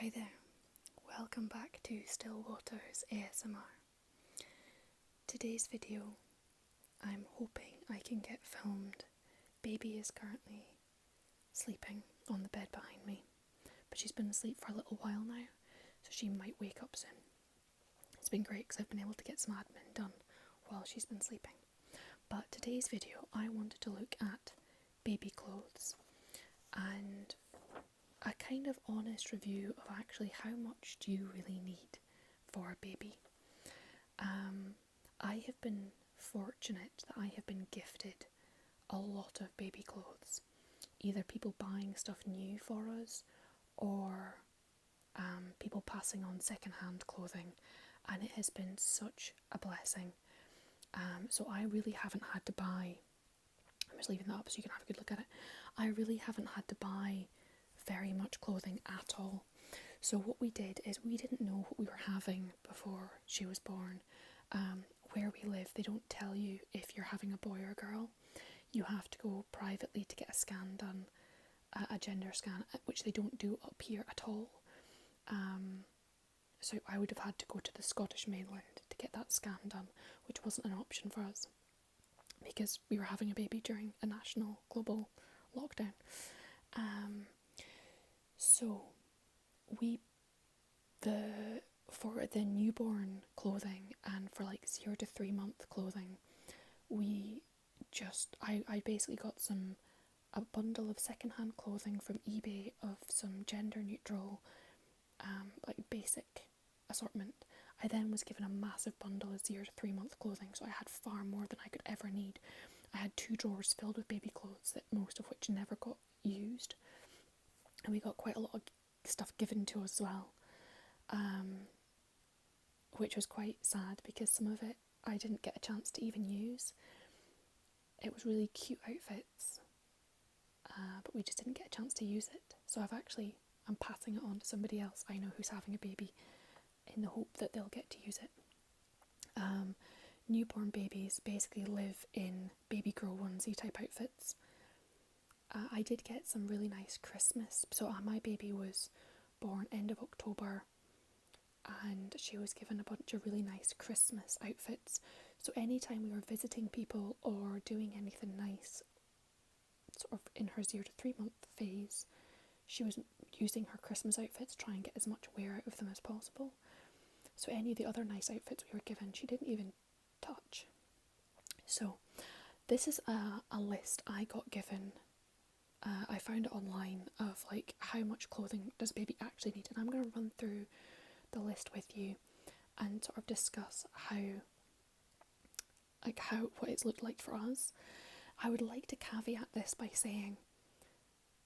Hi there, welcome back to Still Waters ASMR. Today's video, I'm hoping I can get filmed. Baby is currently sleeping on the bed behind me, but she's been asleep for a little while now, so she might wake up soon. It's been great because I've been able to get some admin done while she's been sleeping. But today's video, I wanted to look at baby clothes and a kind of honest review of actually how much do you really need for a baby. I have been fortunate that I have been gifted a lot of baby clothes, either people buying stuff new for us or people passing on second-hand clothing, and it has been such a blessing. So I really haven't had to buy, I'm just leaving that up so you can have a good look at it, I really haven't had to buy very much clothing at all. So what we did is we didn't know what we were having before she was born. Where we live, they don't tell you if you're having a boy or a girl. You have to go privately to get a scan done, a gender scan, which they don't do up here at all. So I would have had to go to the Scottish mainland to get that scan done, which wasn't an option for us because we were having a baby during a national global lockdown. So for the newborn clothing and for like 0 to 3 month clothing, I basically got a bundle of secondhand clothing from eBay of some gender neutral like basic assortment. I then was given a massive bundle of 0 to 3 month clothing, so I had far more than I could ever need. I had 2 drawers filled with baby clothes, that most of which never got used, and we got quite a lot of stuff given to us as well, which was quite sad because some of it I didn't get a chance to even use. It was really cute outfits, but we just didn't get a chance to use it. So I'm passing it on to somebody else I know who's having a baby in the hope that they'll get to use it. Newborn babies basically live in baby girl onesie type outfits. I did get some really nice Christmas, so my baby was born end of October and she was given a bunch of really nice Christmas outfits, so anytime we were visiting people or doing anything nice sort of in her 0 to 3 month phase, she was using her Christmas outfits to try and get as much wear out of them as possible. So any of the other nice outfits we were given, she didn't even touch. So this is a list I got given. I found it online of like how much clothing does a baby actually need, and I'm going to run through the list with you and sort of discuss what it's looked like for us. I would like to caveat this by saying,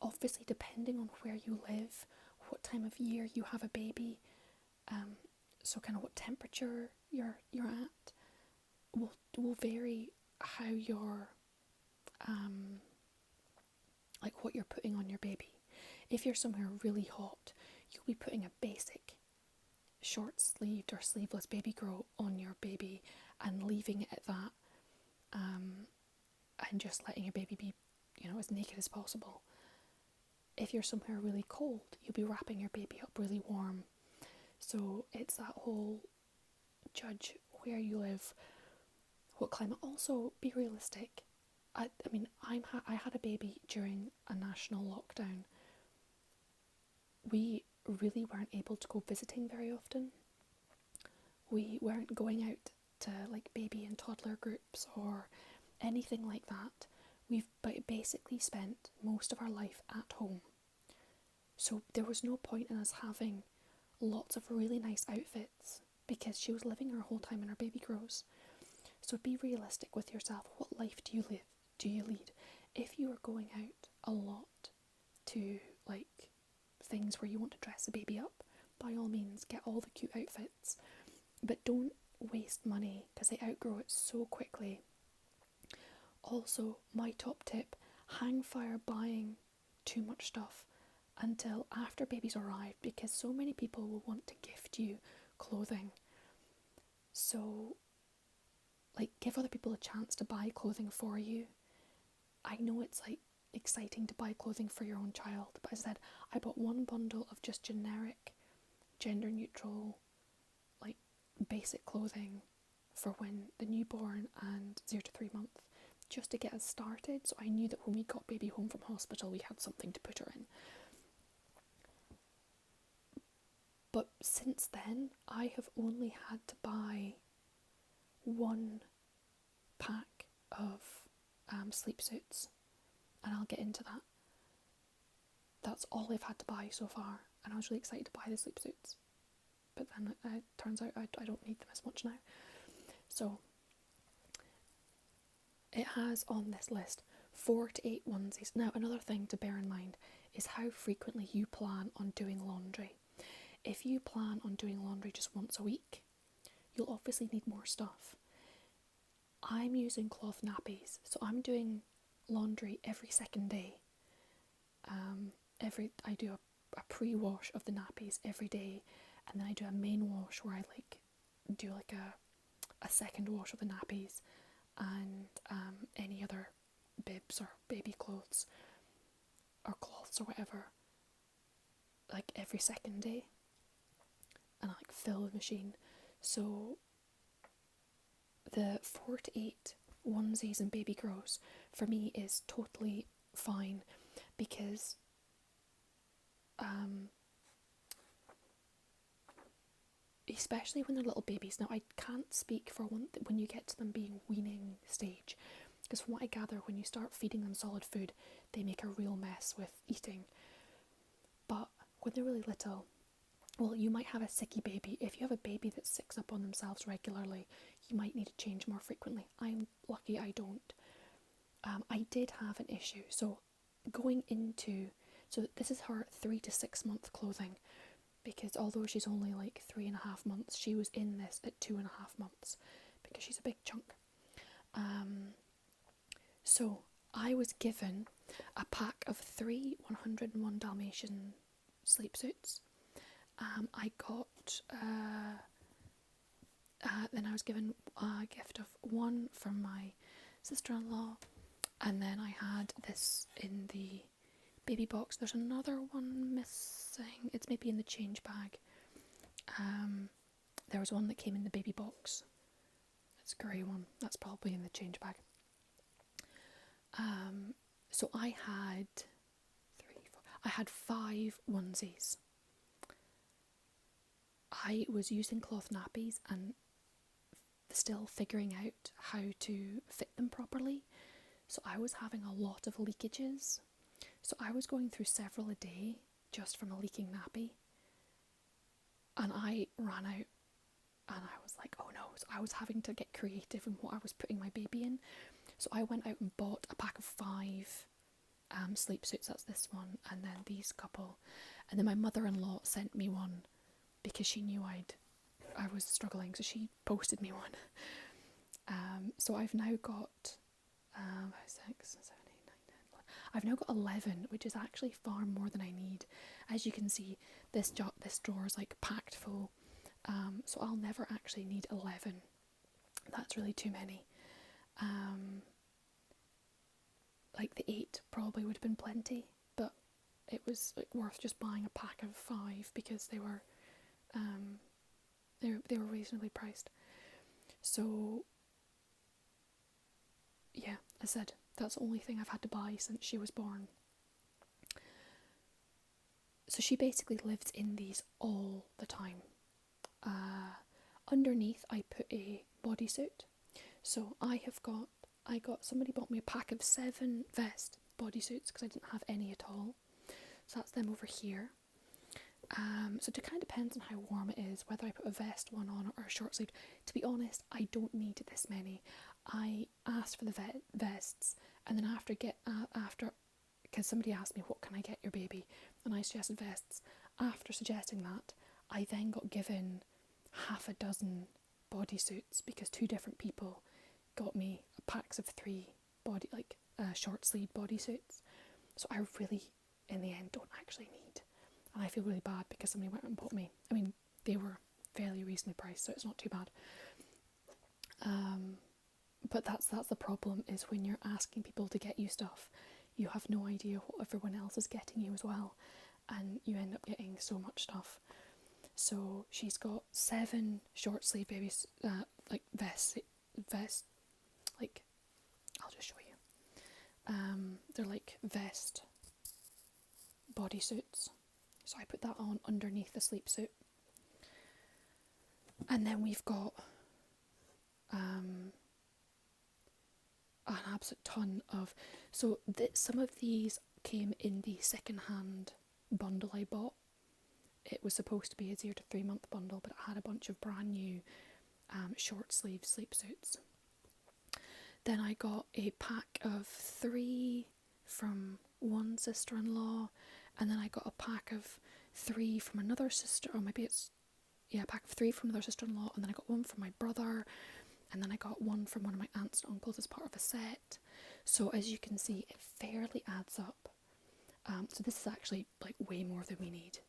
obviously depending on where you live, what time of year you have a baby, so kind of what temperature you're at will vary how your like what you're putting on your baby. If you're somewhere really hot, you'll be putting a basic short sleeved or sleeveless baby girl on your baby and leaving it at that, and just letting your baby be, as naked as possible. If you're somewhere really cold, you'll be wrapping your baby up really warm. So it's that whole judge where you live, what climate. Also be realistic. I had a baby during a national lockdown. We really weren't able to go visiting very often. We weren't going out to like baby and toddler groups or anything like that. We've basically spent most of our life at home. So there was no point in us having lots of really nice outfits because she was living her whole time in her baby grows. So be realistic with yourself. What life do you lead? If you are going out a lot to like things where you want to dress the baby up, by all means get all the cute outfits, but don't waste money because they outgrow it so quickly. Also, my top tip, hang fire buying too much stuff until after babies arrive, because so many people will want to gift you clothing. So like give other people a chance to buy clothing for you. I know it's like exciting to buy clothing for your own child, but as I said, I bought one bundle of just generic gender neutral, like basic clothing for when the newborn and 0 to 3 month, just to get us started. So I knew that when we got baby home from hospital, we had something to put her in. But since then, I have only had to buy one pack of sleep suits, and I'll get into that. That's all I've had to buy so far, and I was really excited to buy the sleep suits. But then it turns out I don't need them as much now. So it has on this list 4 to 8 onesies. Now, another thing to bear in mind is how frequently you plan on doing laundry. If you plan on doing laundry just once a week, you'll obviously need more stuff. I'm using cloth nappies, so I'm doing laundry every second day. I do a pre-wash of the nappies every day, and then I do a main wash where I do a second wash of the nappies and any other bibs or baby clothes or cloths or whatever, like every second day, and I fill the machine. So the 4 to 8 onesies and baby grows for me is totally fine, because especially when they're little babies. Now, I can't speak for when you get to them being weaning stage, because from what I gather, when you start feeding them solid food, they make a real mess with eating. But when they're really little, well, you might have a sicky baby. If you have a baby that sicks up on themselves regularly, you might need to change more frequently. I'm lucky I don't. I did have an issue. So this is her 3 to 6 month clothing, because although she's only 3.5 months, she was in this at 2.5 months, because she's a big chunk. So I was given a pack of 3 101 Dalmatian sleep suits. I got, then I was given a gift of one from my sister-in-law, and then I had this in the baby box. There's another one missing, it's maybe in the change bag. There was one that came in the baby box, it's a grey one, that's probably in the change bag. So I had 5 onesies. I was using cloth nappies and still figuring out how to fit them properly, so I was having a lot of leakages. So I was going through several a day just from a leaking nappy, and I ran out, and I was like, oh no. So I was having to get creative in what I was putting my baby in. So I went out and bought a pack of 5 sleep suits. That's this one, and then these couple, and then my mother-in-law sent me one because she knew I was struggling, so she posted me one. So I've now got 6, 7, 8, 9, 10, 11. I've now got 11, which is actually far more than I need. As you can see, this drawer is packed full, so I'll never actually need 11. That's really too many. The 8 probably would have been plenty, but it was worth just buying a pack of 5 because they were reasonably priced. So yeah, I said that's the only thing I've had to buy since she was born. So she basically lives in these all the time. Underneath I put a bodysuit. So somebody bought me a pack of 7 vest bodysuits because I didn't have any at all. So that's them over here. So it kind of depends on how warm it is, whether I put a vest one on or a short sleeve. To be honest, I don't need this many. I asked for the vests, and then after, because somebody asked me, what can I get your baby? And I suggested vests. After suggesting that, I then got given half a dozen bodysuits because 2 different people got me packs of 3 short sleeve bodysuits. So I really, in the end, don't actually need. And I feel really bad because somebody went and bought me. I mean, they were fairly reasonably priced, so it's not too bad. But that's the problem, is when you're asking people to get you stuff, you have no idea what everyone else is getting you as well, and you end up getting so much stuff. So she's got 7 short sleeve babies, like vest, like, I'll just show you. They're like vest bodysuits. So I put that on underneath the sleep suit. And then we've got an absolute ton of, so some of these came in the second-hand bundle I bought. It was supposed to be a 0 to 3 month bundle, but it had a bunch of brand new short sleeve sleep suits. Then I got a pack of 3 from one sister-in-law, and then I got a pack of 3 from another sister, or maybe it's, yeah, a pack of 3 from another sister-in-law, and then I got 1 from my brother, and then I got 1 from one of my aunts and uncles as part of a set. So as you can see, it fairly adds up. So this is actually like way more than we need.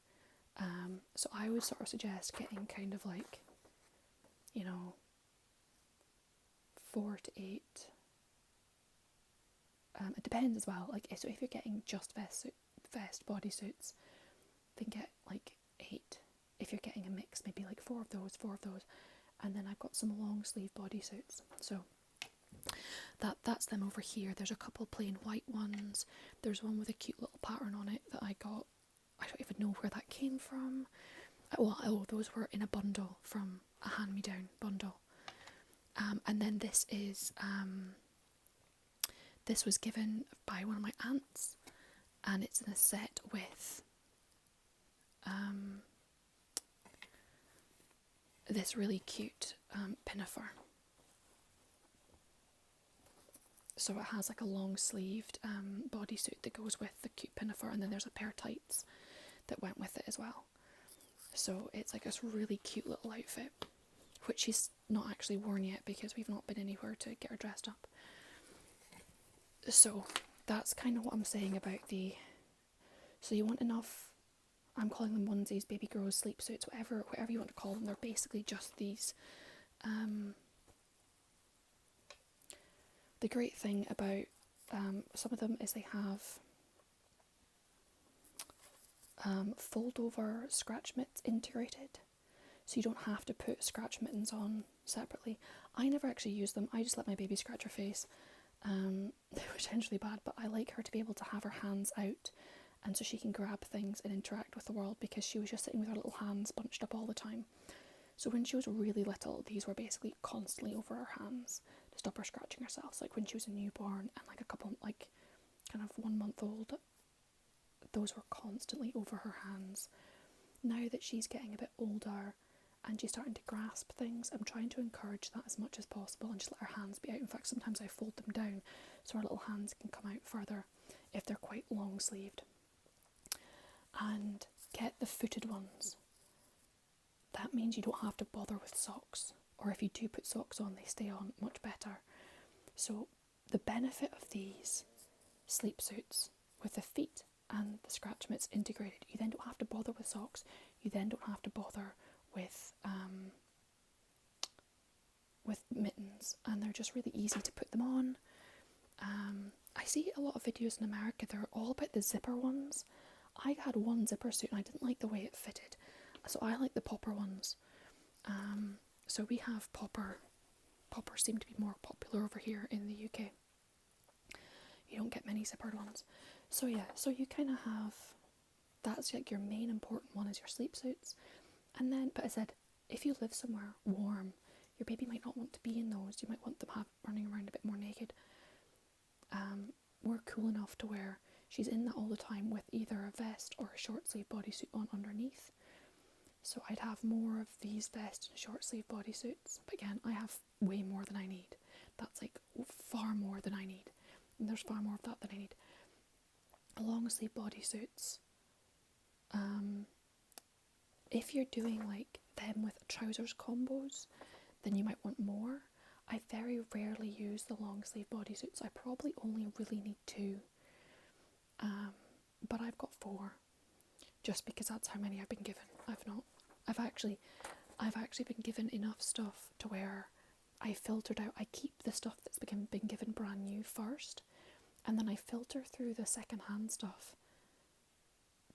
So I would sort of suggest getting kind of like, 4 to 8. It depends as well. Like, so if you're getting just vest bodysuits, then get like 8. If you're getting a mix, maybe like 4 of those. And then I've got some long sleeve bodysuits. So that's them over here. There's a couple plain white ones. There's one with a cute little pattern on it that I got. I don't even know where that came from. Those were in a bundle from a hand-me-down bundle. And then this was given by one of my aunts, and it's in a set with this really cute pinafore. So it has like a long sleeved bodysuit that goes with the cute pinafore, and then there's a pair of tights that went with it as well. So it's like this really cute little outfit, which she's not actually worn yet because we've not been anywhere to get her dressed up. So that's kind of what I'm saying about so you want enough, I'm calling them onesies, baby girls, sleep suits, whatever you want to call them. They're basically just these. The great thing about some of them is they have fold over scratch mitts integrated, so you don't have to put scratch mittens on separately. I never actually use them. I just let my baby scratch her face, which sounds really bad, but I like her to be able to have her hands out, and so she can grab things and interact with the world, because she was just sitting with her little hands bunched up all the time. So when she was really little, these were basically constantly over her hands to stop her scratching herself. So like when she was a newborn and like a couple, like kind of 1 month old, those were constantly over her hands. Now that she's getting a bit older and she's starting to grasp things, I'm trying to encourage that as much as possible and just let her hands be out. In fact, sometimes I fold them down so her little hands can come out further if they're quite long sleeved. And get the footed ones. That means you don't have to bother with socks, or if you do put socks on, they stay on much better. So the benefit of these sleep suits with the feet and the scratch mitts integrated, you then don't have to bother with socks, you then don't have to bother with mittens, and they're just really easy to put them on. I see a lot of videos in America, they're all about the zipper ones. I had one zipper suit and I didn't like the way it fitted, so I like the popper ones. So we have popper. Poppers seem to be more popular over here in the UK. You don't get many zippered ones. So yeah, so you kind of have, that's like your main important one is your sleep suits. And then, but I said, if you live somewhere warm, your baby might not want to be in those. You might want them running around a bit more naked. We're cool enough to where she's in that all the time with either a vest or a short sleeve bodysuit on underneath. So I'd have more of these vest and short sleeve bodysuits. But again, I have way more than I need. That's like far more than I need. And there's far more of that than I need. Long sleeve bodysuits. If you're doing like them with trousers combos, then you might want more. I very rarely use the long sleeve bodysuits. I probably only really need 2. But I've got 4. Just because that's how many I've been given. I've actually been given enough stuff to where I filtered out. I keep the stuff that's been given brand new first, and then I filter through the second-hand stuff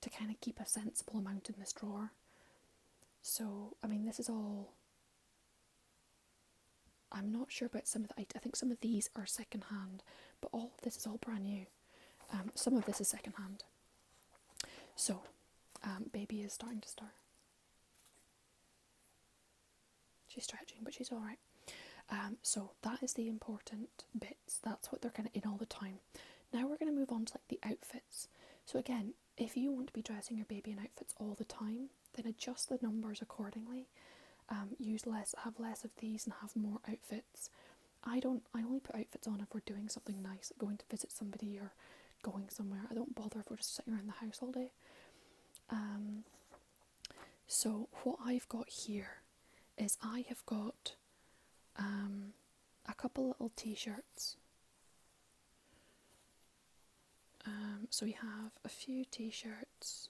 to kind of keep a sensible amount in this drawer. So, I mean, this is all, I'm not sure about some of the, I think some of these are second hand, but all of this is all brand new. Some of this is second hand. So, baby is starting to stir. She's stretching, but she's alright. So that is the important bits. That's what they're kind of in all the time. Now we're going to move on to like the outfits. So again, if you want to be dressing your baby in outfits all the time, then adjust the numbers accordingly. Have less of these and have more outfits. I only put outfits on if we're doing something nice, like going to visit somebody or going somewhere. I don't bother if we're just sitting around the house all day. So what I've got here is I have got a couple little t-shirts. So we have a few t-shirts.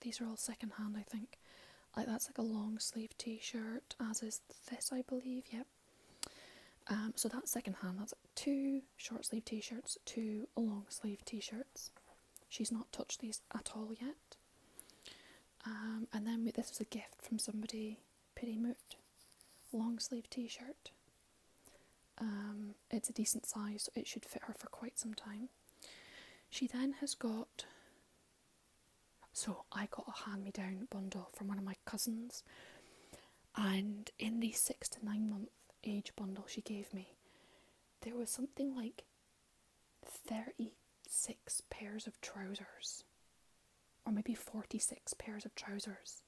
These are all second hand, I think. That's like a long sleeve t-shirt, as is this, I believe. Yep. So that's second hand. That's 2 short sleeve t-shirts, 2 long sleeve t-shirts. She's not touched these at all yet. And then this was a gift from somebody, Pity Moot, long sleeve t-shirt. It's a decent size, so it should fit her for quite some time. She then has got, so I got a hand-me-down bundle from one of my cousins, and in the 6 to 9 month age bundle she gave me, there was something like 36 pairs of trousers, or maybe 46 pairs of trousers.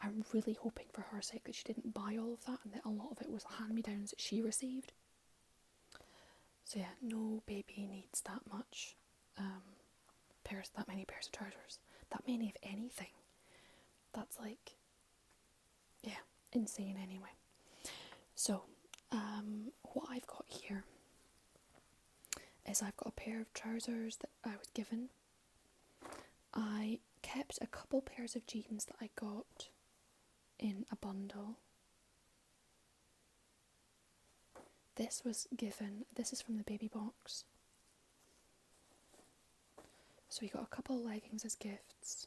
I'm really hoping for her sake that she didn't buy all of that and that a lot of it was hand-me-downs that she received. So yeah, no baby needs that much that many pairs of trousers. That many of anything. That's like, yeah, insane anyway. So, what I've got here is I've got a pair of trousers that I was given. I kept a couple pairs of jeans that I got in a bundle. This was given, this is from the baby box. So we got a couple of leggings as gifts,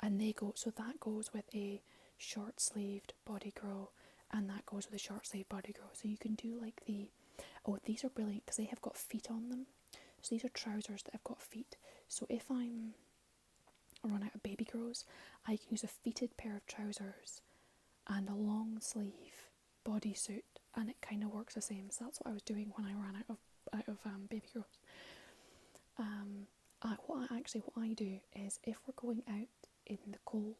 and so that goes with a short sleeved body grow, and that goes with a short sleeved body grow. So you can do like these are brilliant because they have got feet on them. So these are trousers that have got feet. So if I'm run out of baby grows, I can use a feeted pair of trousers and a long sleeve bodysuit, and it kind of works the same. So that's what I was doing when I ran out of baby grows. What I do is, if we're going out in the cold,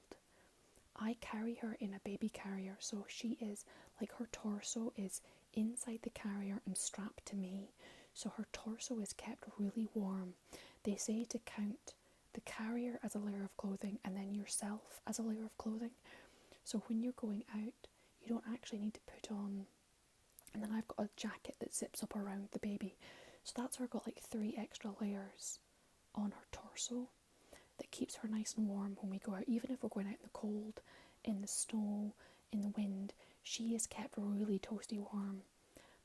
I carry her in a baby carrier. So she is like, her torso is inside the carrier and strapped to me, so her torso is kept really warm. They say to count the carrier as a layer of clothing and then yourself as a layer of clothing. So when you're going out, you don't actually need to put on, and then I've got a jacket that zips up around the baby. So that's her got like 3 extra layers on her torso that keeps her nice and warm when we go out. Even if we're going out in the cold, in the snow, in the wind, she is kept really toasty warm.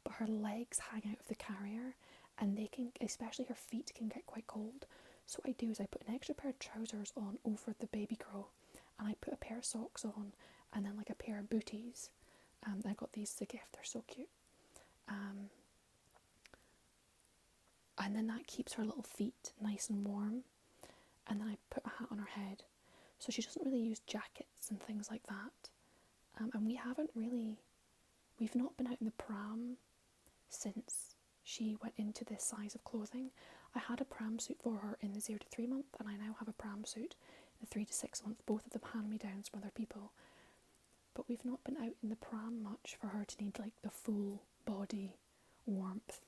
But her legs hang out of the carrier, and they can, especially her feet, can get quite cold. So what I do is I put an extra pair of trousers on over the baby grow, and I put a pair of socks on, and then like a pair of booties. I got these as a gift, they're so cute. And then that keeps her little feet nice and warm. And then I put a hat on her head. So she doesn't really use jackets and things like that. And we've not been out in the pram since she went into this size of clothing. I had a pram suit for her in the 0 to 3 month, and I now have a pram suit in the 3 to 6 month, both of them hand-me-downs from other people. But we've not been out in the pram much for her to need like the full body warmth,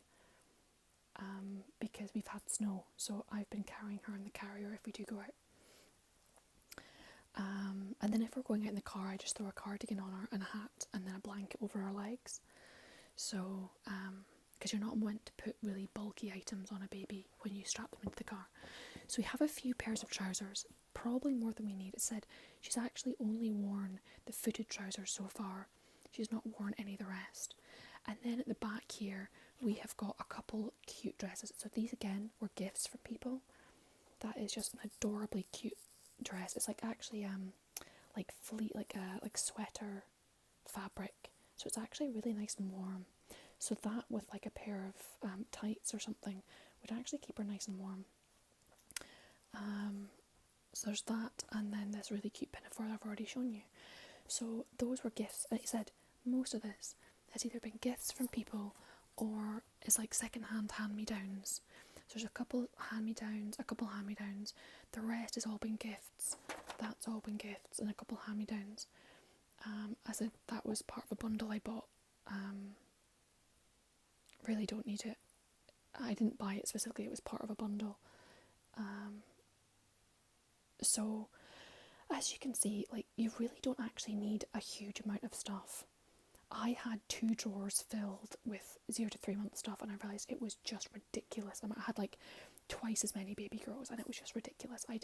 because we've had snow, so I've been carrying her in the carrier if we do go out. And then if we're going out in the car, I just throw a cardigan on her and a hat and then a blanket over her legs. So, because you're not meant to put really bulky items on a baby when you strap them into the car. So we have a few pairs of trousers, probably more than we need. It said she's actually only worn the footed trousers so far. She's not worn any of the rest. And then at the back here, we have got a couple cute dresses. So these again were gifts from people. That is just an adorably cute dress. It's like actually like fleece, like sweater fabric. So it's actually really nice and warm. So that with like a pair of tights or something would actually keep her nice and warm. So there's that, and then this really cute pinafore I've already shown you. So those were gifts. Like I said, most of this has either been gifts from people or is like second-hand hand-me-downs. So there's a couple hand-me-downs. The rest has all been gifts. That's all been gifts, and a couple hand-me-downs. I said that was part of a bundle I bought. Really don't need it. I didn't buy it specifically, it was part of a bundle. So, as you can see, like, you really don't actually need a huge amount of stuff. I had 2 drawers filled with 0 to 3 month stuff, and I realised it was just ridiculous. I had like twice as many baby girls, and it was just ridiculous. I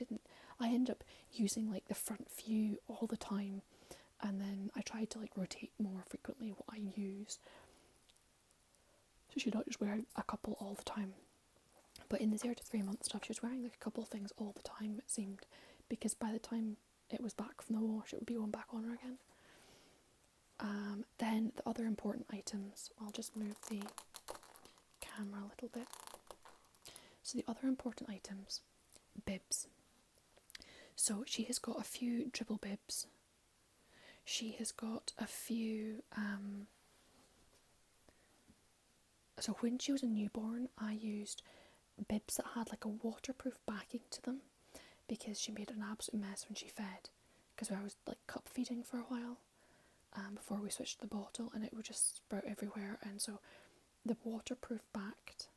ended up using like the front few all the time, and then I tried to like rotate more frequently what I use, so she's not just wearing a couple all the time. But in the 0 to 3 month stuff, she was wearing like a couple of things all the time, it seemed, because by the time it was back from the wash, it would be going back on her again. Then the other important items, I'll just move the camera a little bit. So the other important items, bibs. So she has got a few dribble bibs. She has got a few, so when she was a newborn, I used bibs that had like a waterproof backing to them, because she made an absolute mess when she fed, because I was like cup feeding for a while before we switched the bottle, and it would just sprout everywhere. And so the waterproof backed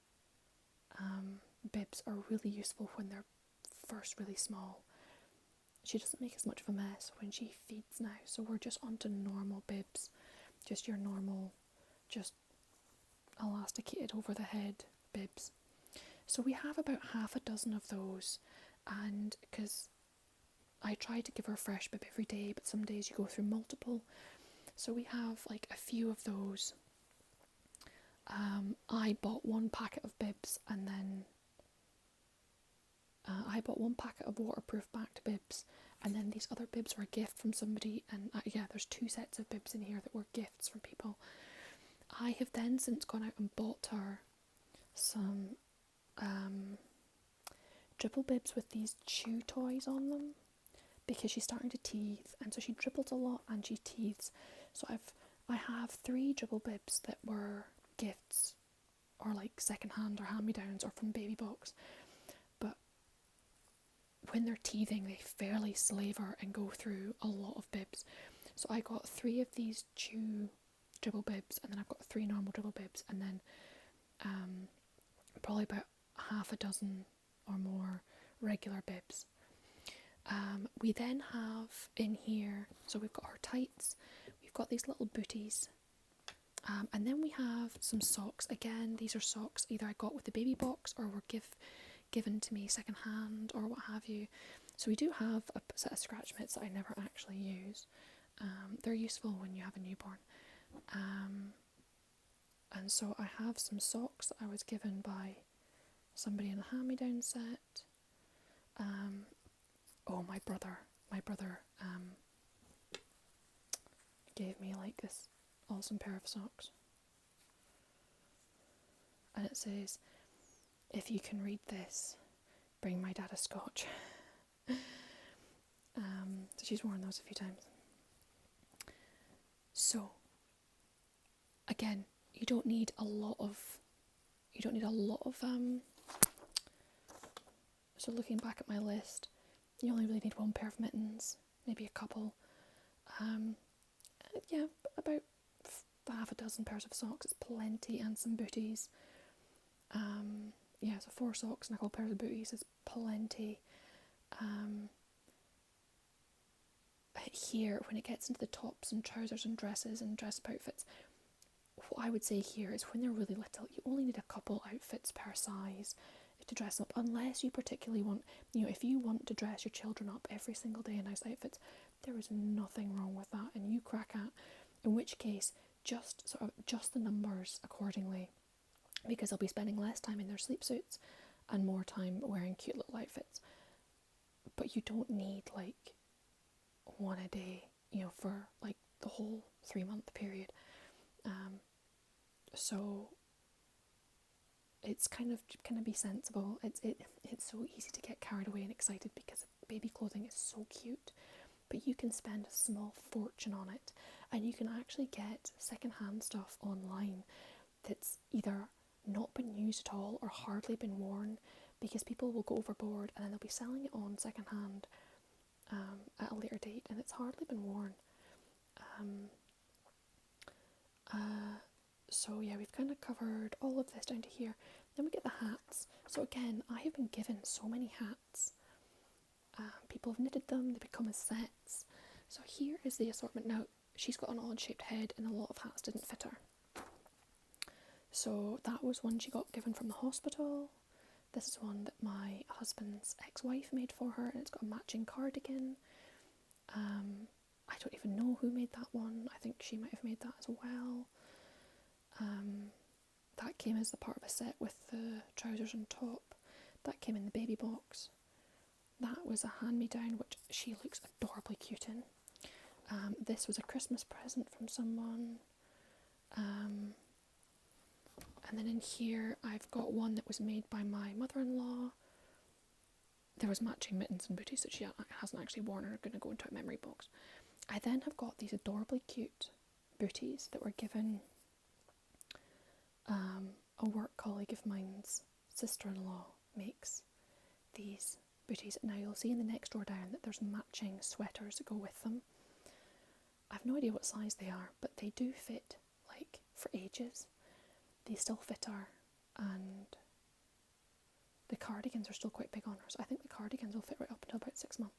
bibs are really useful when they're first really small. She doesn't make as much of a mess when she feeds now, so we're just onto normal bibs, just your normal, just elasticated over the head bibs. So we have about half a dozen of those, and because I try to give her a fresh bib every day, but some days you go through multiple, so we have like a few of those. I bought 1 packet of bibs, and then I bought 1 packet of waterproof backed bibs, and then these other bibs were a gift from somebody, and yeah, there's 2 sets of bibs in here that were gifts from people. I have then since gone out and bought her some dribble bibs with these chew toys on them, because she's starting to teeth, and so she dribbles a lot and she teethes. So I have 3 dribble bibs that were gifts, or like second hand or hand-me-downs, or from Baby Box, but when they're teething they fairly slaver and go through a lot of bibs. So I got 3 of these chew dribble bibs, and then I've got 3 normal dribble bibs, and then probably about half a dozen or more regular bibs. We then have in here, so we've got our tights, we've got these little booties, and then we have some socks. Again, these are socks either I got with the Baby Box or were given to me second hand or what have you. So we do have a set of scratch mitts that I never actually use. They're useful when you have a newborn. And so I have some socks that I was given by somebody in a hand-me-down set. My brother gave me like this awesome pair of socks, and it says, "If you can read this, bring my dad a scotch." So she's worn those a few times. So again, you don't need a lot of so looking back at my list, you only really need 1 pair of mittens, maybe a couple. Yeah, about half a dozen pairs of socks is plenty, and some booties. So 4 socks and a couple pairs of booties is plenty. Here, when it gets into the tops and trousers and dresses and dress-up outfits, what I would say here is when they're really little, you only need a couple outfits per size to dress them up, unless you particularly want, if you want to dress your children up every single day in nice outfits, there is nothing wrong with that, and you crack at, in which case, just the numbers accordingly, because they'll be spending less time in their sleep suits and more time wearing cute little outfits. but you don't need like one a day, you know, for like the whole 3-month period. So it's kind of be sensible. It's so easy to get carried away and excited because baby clothing is so cute, but you can spend a small fortune on it, and you can actually get secondhand stuff online that's either not been used at all or hardly been worn, because people will go overboard and then they'll be selling it on secondhand at a later date, and it's hardly been worn. So yeah, we've kind of covered all of this down to here. Then we get the hats. So again, I have been given so many hats. People have knitted them, they become as sets. So here is the assortment. Now, she's got an odd shaped head and a lot of hats didn't fit her. So that was one she got given from the hospital. This is one that my husband's ex-wife made for her, and it's got a matching cardigan. I don't even know who made that one. I think she might have made that as well. That came as a part of a set with the trousers and top. That came in the baby box. That was a hand-me-down, which she looks adorably cute in. This was a Christmas present from someone. And then in here I've got one that was made by my mother-in-law. There was matching mittens and booties that she hasn't actually worn and are going to go into a memory box. I then have got these adorably cute booties that were given a work colleague of mine's sister-in-law makes these booties. Now you'll see in the next drawer down that there's matching sweaters that go with them. I've no idea what size they are, but they do fit like for ages. They still fit her, and the cardigans are still quite big on her, so I think the cardigans will fit right up until about 6 months.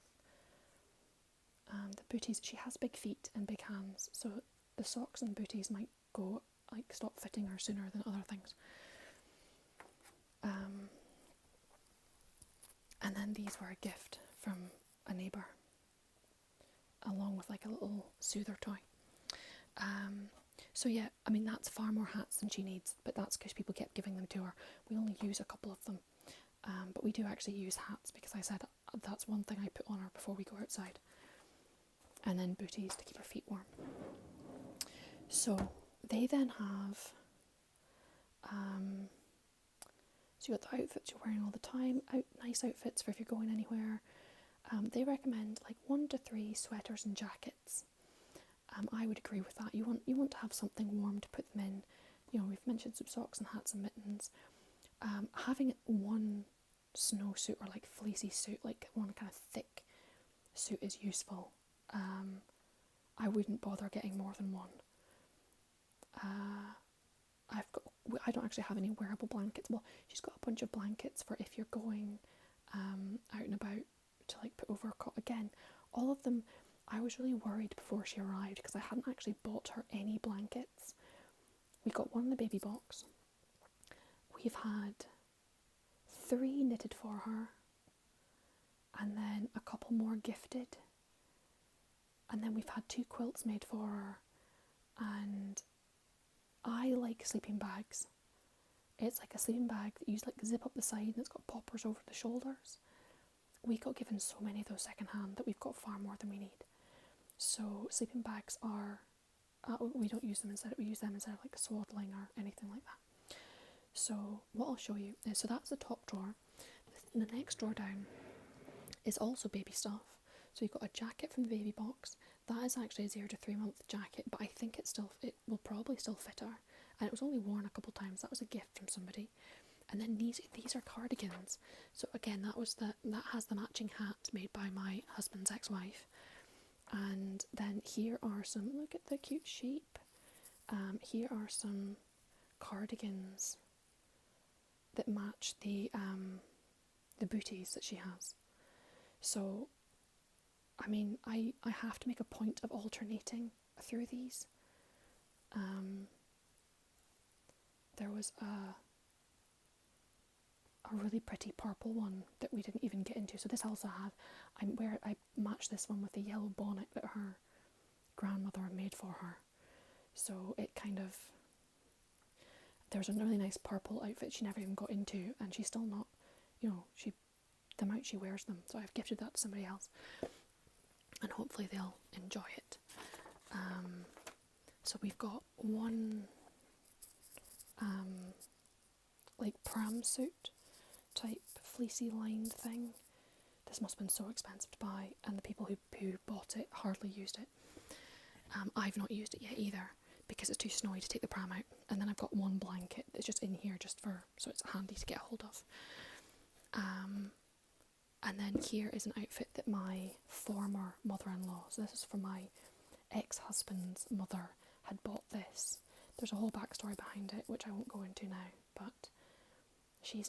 The booties, she has big feet and big hands, so the socks and booties might go like stop fitting her sooner than other things. And then these were a gift from a neighbour, along with like a little soother toy. So yeah, I mean that's far more hats than she needs, but that's because people kept giving them to her. We only use a couple of them, but we do actually use hats because I said that's one thing I put on her before we go outside. And then booties to keep her feet warm. So they then have, so you got the outfits you're wearing all the time, nice outfits for if you're going anywhere. They recommend like 1 to 3 sweaters and jackets. I would agree with that. You want to have something warm to put them in. You know, we've mentioned some socks and hats and mittens. Having one snowsuit or like fleecy suit, like one kind of thick suit, is useful. I wouldn't bother getting more than one. I don't actually have any wearable blankets. Well, she's got a bunch of blankets for if you're going out and about to like put over a cot. Again, all of them, I was really worried before she arrived because I hadn't actually bought her any blankets. We got one in the baby box. We've had 3 knitted for her, and then a couple more gifted, and then we've had 2 quilts made for her. And I like sleeping bags. It's like a sleeping bag that you like zip up the side and it's got poppers over the shoulders. We got given so many of those secondhand that we've got far more than we need. So sleeping bags are, we don't use them instead, we use them instead of like swaddling or anything like that. So what I'll show you is, so that's the top drawer. The next drawer down is also baby stuff. So you've got a jacket from the baby box. That is actually a 0 to 3 month jacket, but I think it will probably still fit her. And it was only worn a couple times. That was a gift from somebody. And then these are cardigans. So again, that has the matching hat made by my husband's ex-wife. And then here are some, look at the cute sheep. Here are some cardigans that match the booties that she has. So, I mean, I have to make a point of alternating through these. There was a really pretty purple one that we didn't even get into. So this also had, I matched this one with the yellow bonnet that her grandmother made for her. So it kind of, there was a really nice purple outfit she never even got into, and she's still not, you know, the amount she wears them. So I've gifted that to somebody else, and hopefully they'll enjoy it. So we've got one like pram suit type fleecy lined thing. This must have been so expensive to buy, and the people who bought it hardly used it. I've not used it yet either, because it's too snowy to take the pram out. And then I've got one blanket that's just in here so it's handy to get a hold of. And then here is an outfit that my former mother-in-law, so this is from my ex-husband's mother, had bought this. There's a whole backstory behind it, which I won't go into now, but she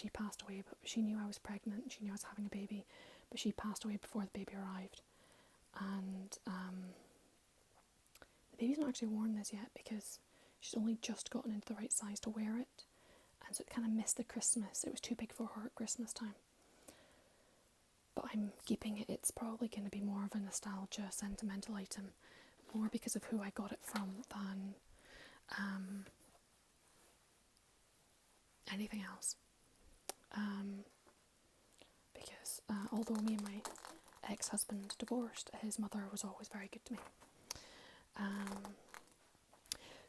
passed away, but she knew I was pregnant, she knew I was having a baby, but she passed away before the baby arrived. And the baby's not actually worn this yet, because she's only just gotten into the right size to wear it, and so it kind of missed the Christmas. It was too big for her at Christmas time. But I'm keeping it. It's probably going to be more of a nostalgia, sentimental item, more because of who I got it from than anything else. Because although me and my ex-husband divorced, his mother was always very good to me.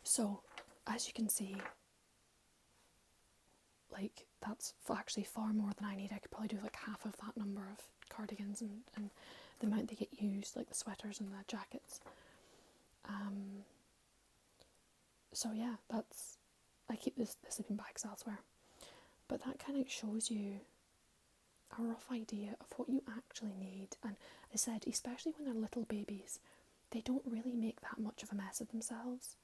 So, as you can see, like, that's actually far more than I need. I could probably do like half of that number of cardigans and the amount they get used, like the sweaters and the jackets. So yeah, I keep the sleeping bags elsewhere. But that kind of shows you a rough idea of what you actually need. And I said, especially when they're little babies, they don't really make that much of a mess of themselves.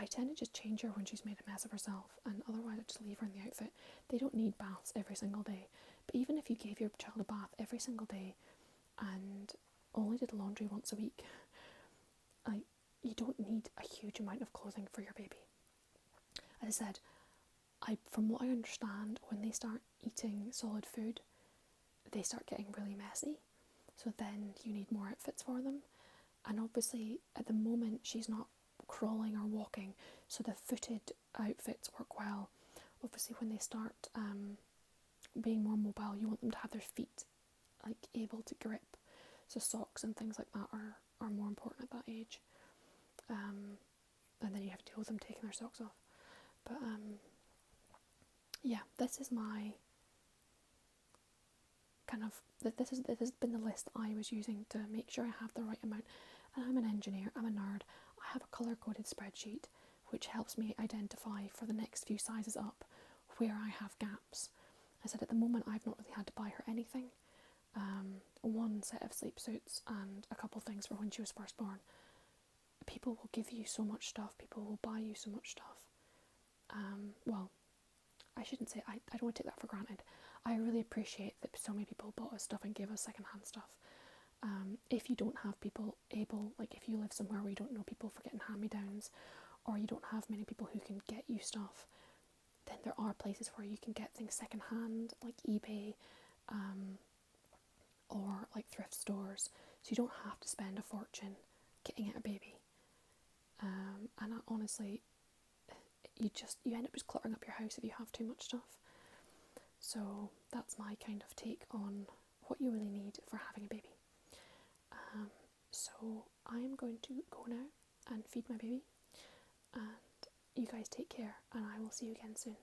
I tend to just change her when she's made a mess of herself, and otherwise I just leave her in the outfit. They don't need baths every single day, but even if you gave your child a bath every single day and only did laundry once a week, you don't need a huge amount of clothing for your baby. As I said, from what I understand, when they start eating solid food, they start getting really messy, so then you need more outfits for them. And obviously at the moment she's not crawling or walking, so the footed outfits work well. Obviously when they start being more mobile, you want them to have their feet like able to grip, so socks and things like that are more important at that age. And then you have to deal with them taking their socks off. But yeah, this is my kind of, this has been the list that I was using to make sure I have the right amount. And I'm an engineer, I'm a nerd. I have a colour-coded spreadsheet which helps me identify for the next few sizes up where I have gaps. I said at the moment I've not really had to buy her anything. One set of sleep suits and a couple things for when she was first born. People will give you so much stuff, people will buy you so much stuff. Well, I shouldn't say, I don't want to take that for granted. I really appreciate that so many people bought us stuff and gave us second-hand stuff. If you don't have people able, like if you live somewhere where you don't know people for getting hand-me-downs, or you don't have many people who can get you stuff, then there are places where you can get things second-hand, like eBay, or like thrift stores, so you don't have to spend a fortune getting out a baby. And honestly, you end up just cluttering up your house if you have too much stuff. So that's my kind of take on what you really need for having a baby. So I am going to go now and feed my baby, and you guys take care, and I will see you again soon.